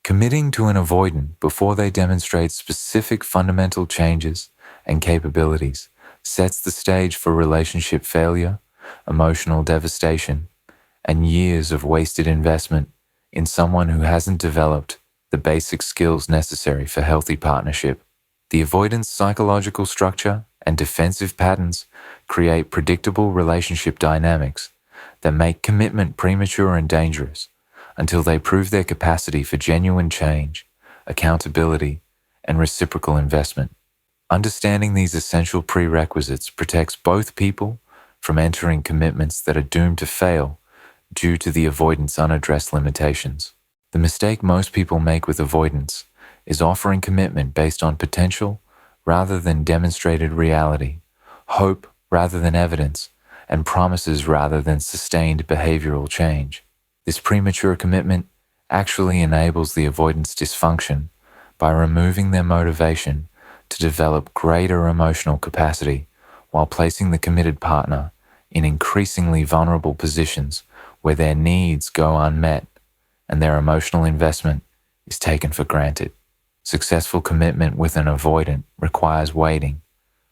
Committing to an avoidant before they demonstrate specific fundamental changes and capabilities sets the stage for relationship failure, emotional devastation, and years of wasted investment in someone who hasn't developed the basic skills necessary for healthy partnership. The avoidance psychological structure and defensive patterns create predictable relationship dynamics that make commitment premature and dangerous until they prove their capacity for genuine change, accountability, and reciprocal investment. Understanding these essential prerequisites protects both people from entering commitments that are doomed to fail due to the avoidance unaddressed limitations. The mistake most people make with avoidance is offering commitment based on potential rather than demonstrated reality, hope rather than evidence, and promises rather than sustained behavioral change. This premature commitment actually enables the avoidance dysfunction by removing their motivation to develop greater emotional capacity while placing the committed partner in increasingly vulnerable positions where their needs go unmet and their emotional investment is taken for granted. Successful commitment with an avoidant requires waiting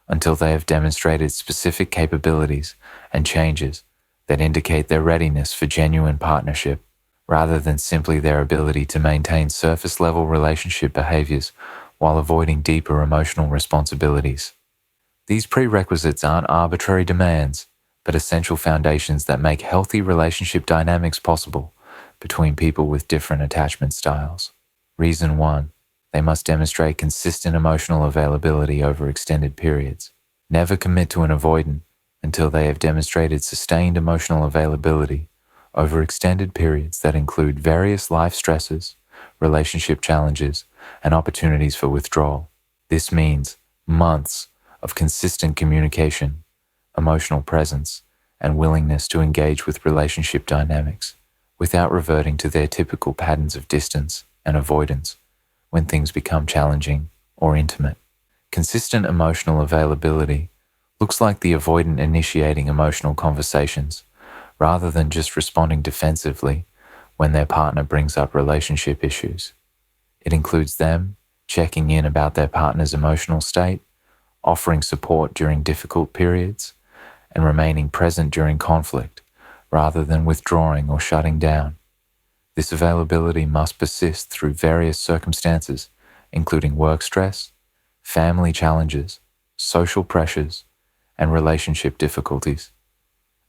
until they have demonstrated specific capabilities and changes that indicate their readiness for genuine partnership, rather than simply their ability to maintain surface-level relationship behaviors while avoiding deeper emotional responsibilities. These prerequisites aren't arbitrary demands, but essential foundations that make healthy relationship dynamics possible between people with different attachment styles. Reason 1. They must demonstrate consistent emotional availability over extended periods. Never commit to an avoidant until they have demonstrated sustained emotional availability over extended periods that include various life stresses, relationship challenges, and opportunities for withdrawal. This means months of consistent communication, emotional presence, and willingness to engage with relationship dynamics without reverting to their typical patterns of distance and avoidance when things become challenging or intimate. Consistent emotional availability looks like the avoidant initiating emotional conversations rather than just responding defensively when their partner brings up relationship issues. It includes them checking in about their partner's emotional state, offering support during difficult periods, and remaining present during conflict rather than withdrawing or shutting down. This availability must persist through various circumstances, including work stress, family challenges, social pressures, and relationship difficulties.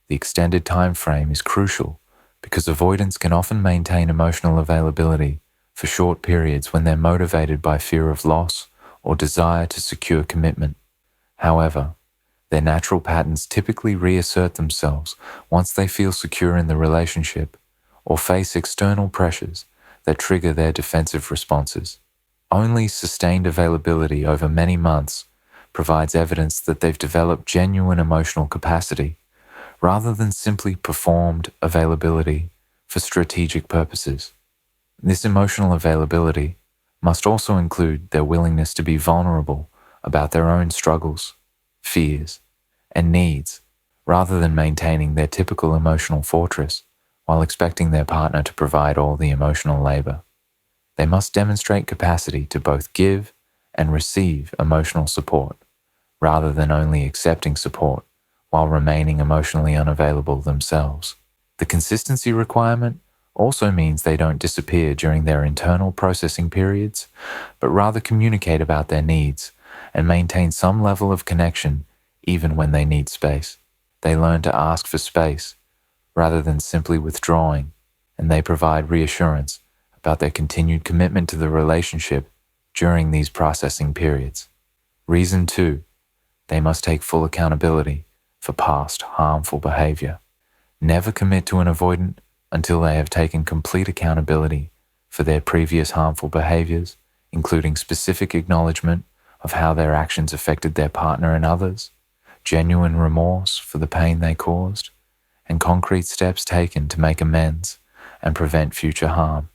The extended time frame is crucial because avoidants can often maintain emotional availability for short periods when they're motivated by fear of loss or desire to secure commitment. However, their natural patterns typically reassert themselves once they feel secure in the relationship or face external pressures that trigger their defensive responses. Only sustained availability over many months provides evidence that they've developed genuine emotional capacity, rather than simply performed availability for strategic purposes. This emotional availability must also include their willingness to be vulnerable about their own struggles, fears, and needs, rather than maintaining their typical emotional fortress while expecting their partner to provide all the emotional labor. They must demonstrate capacity to both give and receive emotional support, rather than only accepting support while remaining emotionally unavailable themselves. The consistency requirement also means they don't disappear during their internal processing periods, but rather communicate about their needs and maintain some level of connection even when they need space. They learn to ask for space rather than simply withdrawing, and they provide reassurance about their continued commitment to the relationship during these processing periods. Reason 2. They must take full accountability for past harmful behavior. Never commit to an avoidant until they have taken complete accountability for their previous harmful behaviors, including specific acknowledgement of how their actions affected their partner and others, genuine remorse for the pain they caused, and concrete steps taken to make amends and prevent future harm.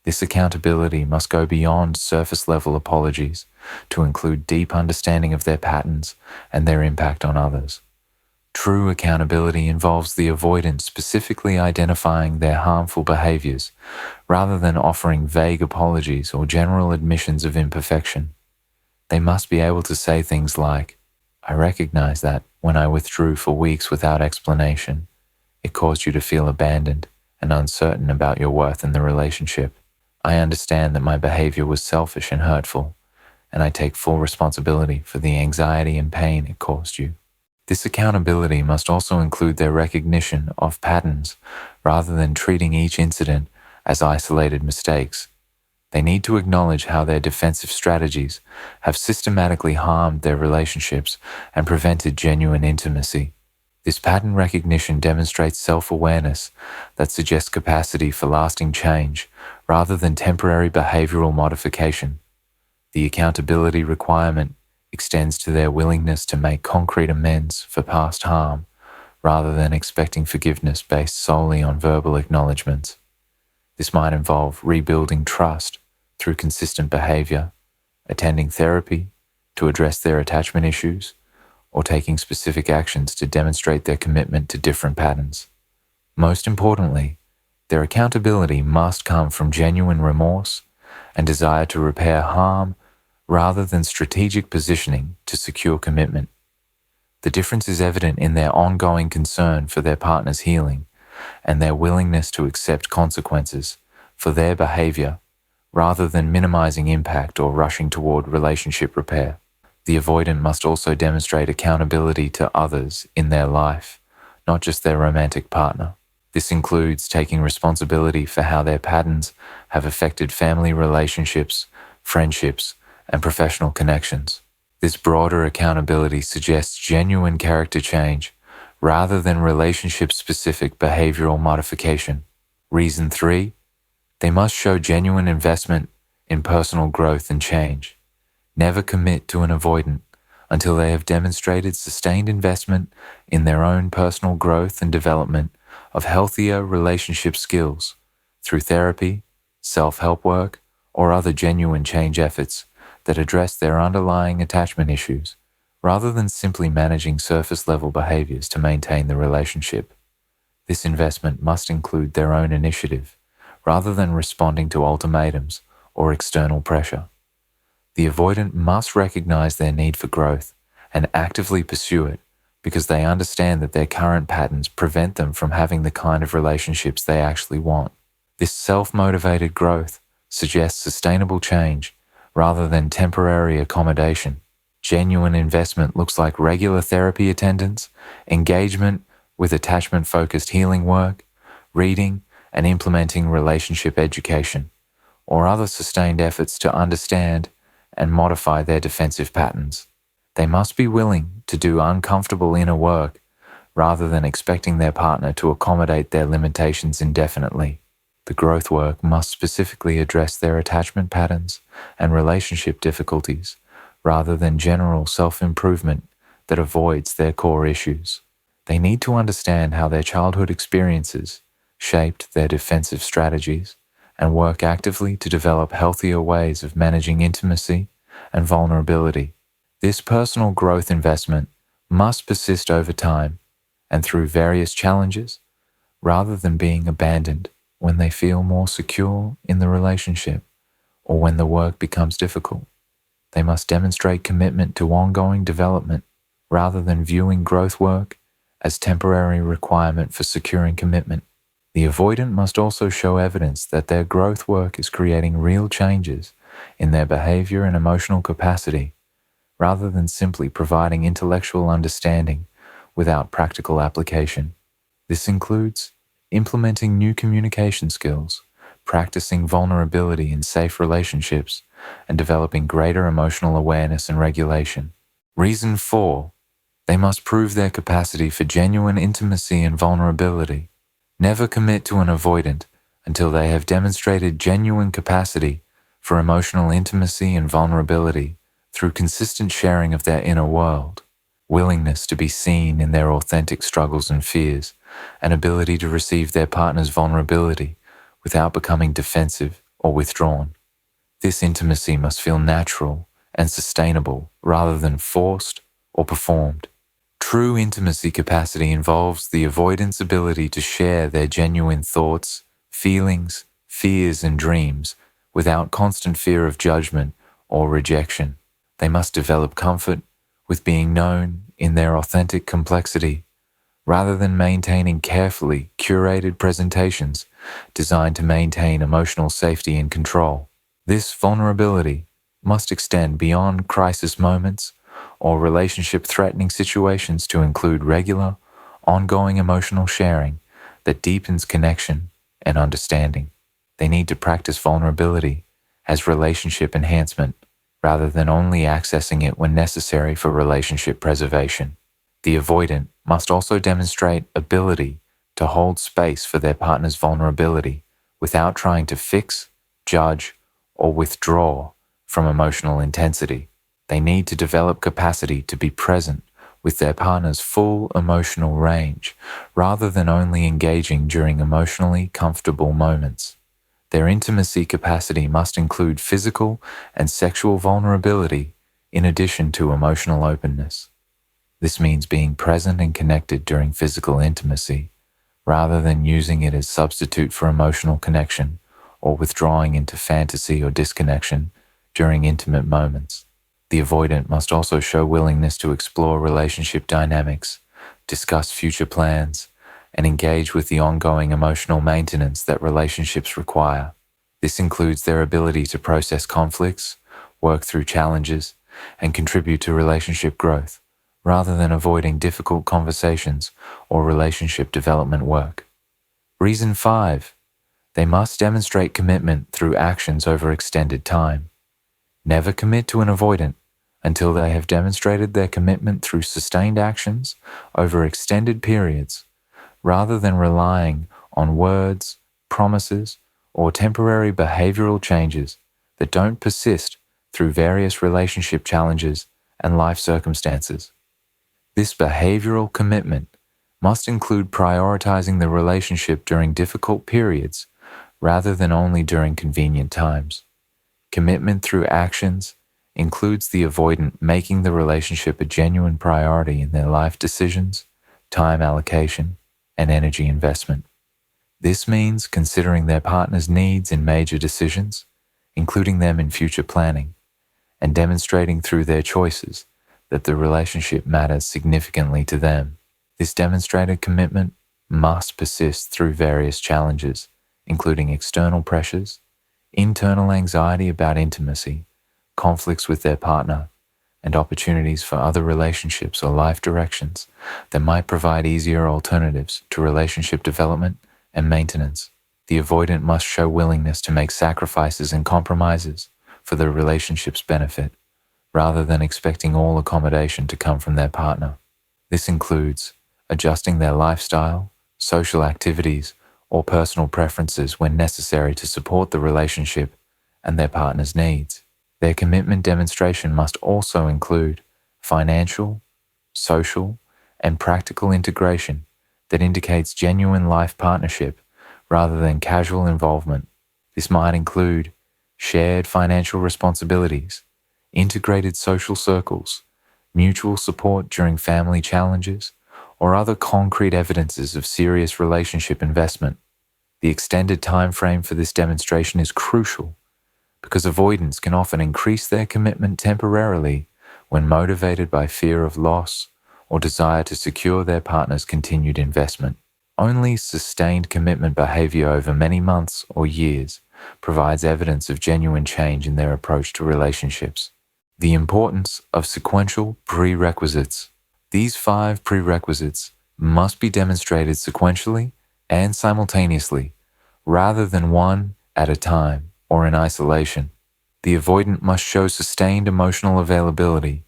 This accountability must go beyond surface-level apologies to include deep understanding of their patterns and their impact on others. True accountability involves the avoidant specifically identifying their harmful behaviors rather than offering vague apologies or general admissions of imperfection. They must be able to say things like, "I recognize that when I withdrew for weeks without explanation, it caused you to feel abandoned and uncertain about your worth in the relationship. I understand that my behavior was selfish and hurtful, and I take full responsibility for the anxiety and pain it caused you." This accountability must also include their recognition of patterns rather than treating each incident as isolated mistakes. They need to acknowledge how their defensive strategies have systematically harmed their relationships and prevented genuine intimacy. This pattern recognition demonstrates self-awareness that suggests capacity for lasting change rather than temporary behavioral modification. The accountability requirement extends to their willingness to make concrete amends for past harm rather than expecting forgiveness based solely on verbal acknowledgements. This might involve rebuilding trust through consistent behavior, attending therapy to address their attachment issues, or taking specific actions to demonstrate their commitment to different patterns. Most importantly, their accountability must come from genuine remorse and desire to repair harm rather than strategic positioning to secure commitment. The difference is evident in their ongoing concern for their partner's healing and their willingness to accept consequences for their behavior rather than minimizing impact or rushing toward relationship repair. The avoidant must also demonstrate accountability to others in their life, not just their romantic partner. This includes taking responsibility for how their patterns have affected family relationships, friendships, and professional connections. This broader accountability suggests genuine character change rather than relationship-specific behavioral modification. Reason 3, they must show genuine investment in personal growth and change. Never commit to an avoidant until they have demonstrated sustained investment in their own personal growth and development of healthier relationship skills through therapy, self-help work, or other genuine change efforts that address their underlying attachment issues, rather than simply managing surface-level behaviors to maintain the relationship. This investment must include their own initiative, rather than responding to ultimatums or external pressure. The avoidant must recognize their need for growth and actively pursue it because they understand that their current patterns prevent them from having the kind of relationships they actually want. This self-motivated growth suggests sustainable change rather than temporary accommodation. Genuine investment looks like regular therapy attendance, engagement with attachment-focused healing work, reading and implementing relationship education, or other sustained efforts to understand and modify their defensive patterns. They must be willing to do uncomfortable inner work rather than expecting their partner to accommodate their limitations indefinitely. The growth work must specifically address their attachment patterns and relationship difficulties rather than general self-improvement that avoids their core issues. They need to understand how their childhood experiences shaped their defensive strategies and work actively to develop healthier ways of managing intimacy and vulnerability. This personal growth investment must persist over time and through various challenges rather than being abandoned when they feel more secure in the relationship or when the work becomes difficult. They must demonstrate commitment to ongoing development rather than viewing growth work as temporary requirement for securing commitment. The avoidant must also show evidence that their growth work is creating real changes in their behavior and emotional capacity, rather than simply providing intellectual understanding without practical application. This includes implementing new communication skills, practicing vulnerability in safe relationships, and developing greater emotional awareness and regulation. Reason 4, they must prove their capacity for genuine intimacy and vulnerability. Never commit to an avoidant until they have demonstrated genuine capacity for emotional intimacy and vulnerability through consistent sharing of their inner world, willingness to be seen in their authentic struggles and fears, and ability to receive their partner's vulnerability without becoming defensive or withdrawn. This intimacy must feel natural and sustainable rather than forced or performed. True intimacy capacity involves the avoidant's ability to share their genuine thoughts, feelings, fears, and dreams without constant fear of judgment or rejection. They must develop comfort with being known in their authentic complexity, rather than maintaining carefully curated presentations designed to maintain emotional safety and control. This vulnerability must extend beyond crisis moments or relationship-threatening situations to include regular, ongoing emotional sharing that deepens connection and understanding. They need to practice vulnerability as relationship enhancement rather than only accessing it when necessary for relationship preservation. The avoidant must also demonstrate ability to hold space for their partner's vulnerability without trying to fix, judge, or withdraw from emotional intensity. They need to develop capacity to be present with their partner's full emotional range rather than only engaging during emotionally comfortable moments. Their intimacy capacity must include physical and sexual vulnerability in addition to emotional openness. This means being present and connected during physical intimacy, rather than using it as substitute for emotional connection or withdrawing into fantasy or disconnection during intimate moments. The avoidant must also show willingness to explore relationship dynamics, discuss future plans, and engage with the ongoing emotional maintenance that relationships require. This includes their ability to process conflicts, work through challenges, and contribute to relationship growth, rather than avoiding difficult conversations or relationship development work. Reason 5. They must demonstrate commitment through actions over extended time. Never commit to an avoidant until they have demonstrated their commitment through sustained actions over extended periods, rather than relying on words, promises, or temporary behavioral changes that don't persist through various relationship challenges and life circumstances. This behavioral commitment must include prioritizing the relationship during difficult periods rather than only during convenient times. Commitment through actions includes the avoidant making the relationship a genuine priority in their life decisions, time allocation, and energy investment. This means considering their partner's needs in major decisions, including them in future planning, and demonstrating through their choices that the relationship matters significantly to them. This demonstrated commitment must persist through various challenges, including external pressures, internal anxiety about intimacy, conflicts with their partner, and opportunities for other relationships or life directions that might provide easier alternatives to relationship development and maintenance. The avoidant must show willingness to make sacrifices and compromises for the relationship's benefit, rather than expecting all accommodation to come from their partner. This includes adjusting their lifestyle, social activities, or personal preferences when necessary to support the relationship and their partner's needs. Their commitment demonstration must also include financial, social, and practical integration that indicates genuine life partnership rather than casual involvement. This might include shared financial responsibilities, integrated social circles, mutual support during family challenges, or other concrete evidences of serious relationship investment. The extended time frame for this demonstration is crucial because avoidants can often increase their commitment temporarily when motivated by fear of loss or desire to secure their partner's continued investment. Only sustained commitment behavior over many months or years provides evidence of genuine change in their approach to relationships. The importance of sequential prerequisites. These 5 prerequisites must be demonstrated sequentially and simultaneously, rather than one at a time or in isolation. The avoidant must show sustained emotional availability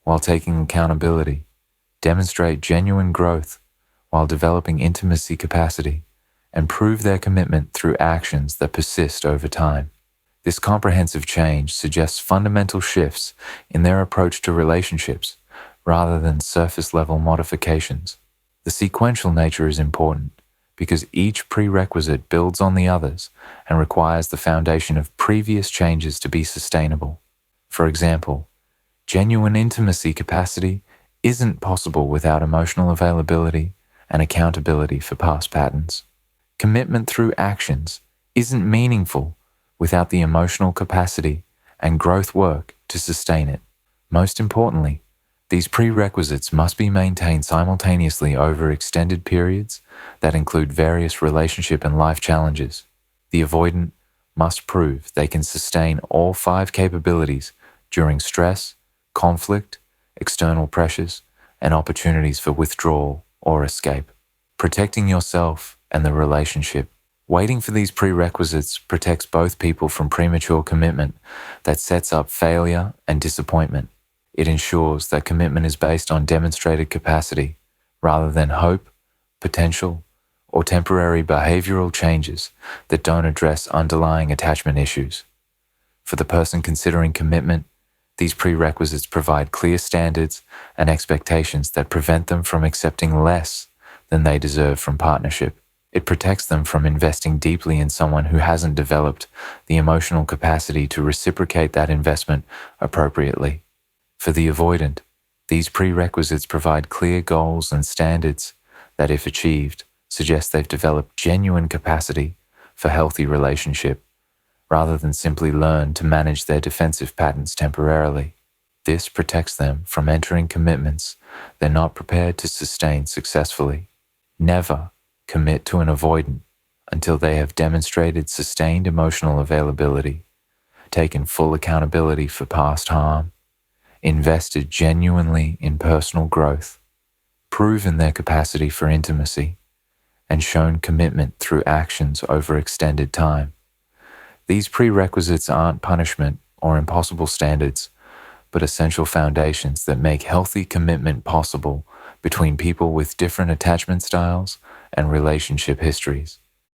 while taking accountability, demonstrate genuine growth while developing intimacy capacity, and prove their commitment through actions that persist over time. This comprehensive change suggests fundamental shifts in their approach to relationships rather than surface-level modifications. The sequential nature is important because each prerequisite builds on the others and requires the foundation of previous changes to be sustainable. For example, genuine intimacy capacity isn't possible without emotional availability and accountability for past patterns. Commitment through actions isn't meaningful without the emotional capacity and growth work to sustain it. Most importantly, these prerequisites must be maintained simultaneously over extended periods that include various relationship and life challenges. The avoidant must prove they can sustain all 5 capabilities during stress, conflict, external pressures, and opportunities for withdrawal or escape. Protecting yourself and the relationship. Waiting for these prerequisites protects both people from premature commitment that sets up failure and disappointment. It ensures that commitment is based on demonstrated capacity rather than hope, potential, or temporary behavioral changes that don't address underlying attachment issues. For the person considering commitment, these prerequisites provide clear standards and expectations that prevent them from accepting less than they deserve from partnership. It protects them from investing deeply in someone who hasn't developed the emotional capacity to reciprocate that investment appropriately. For the avoidant, these prerequisites provide clear goals and standards that, if achieved, suggest they've developed genuine capacity for healthy relationship, rather than simply learn to manage their defensive patterns temporarily. This protects them from entering commitments they're not prepared to sustain successfully. Never commit to an avoidant until they have demonstrated sustained emotional availability, taken full accountability for past harm, invested genuinely in personal growth, proven their capacity for intimacy, and shown commitment through actions over extended time. These prerequisites aren't punishment or impossible standards, but essential foundations that make healthy commitment possible between people with different attachment styles and relationship histories.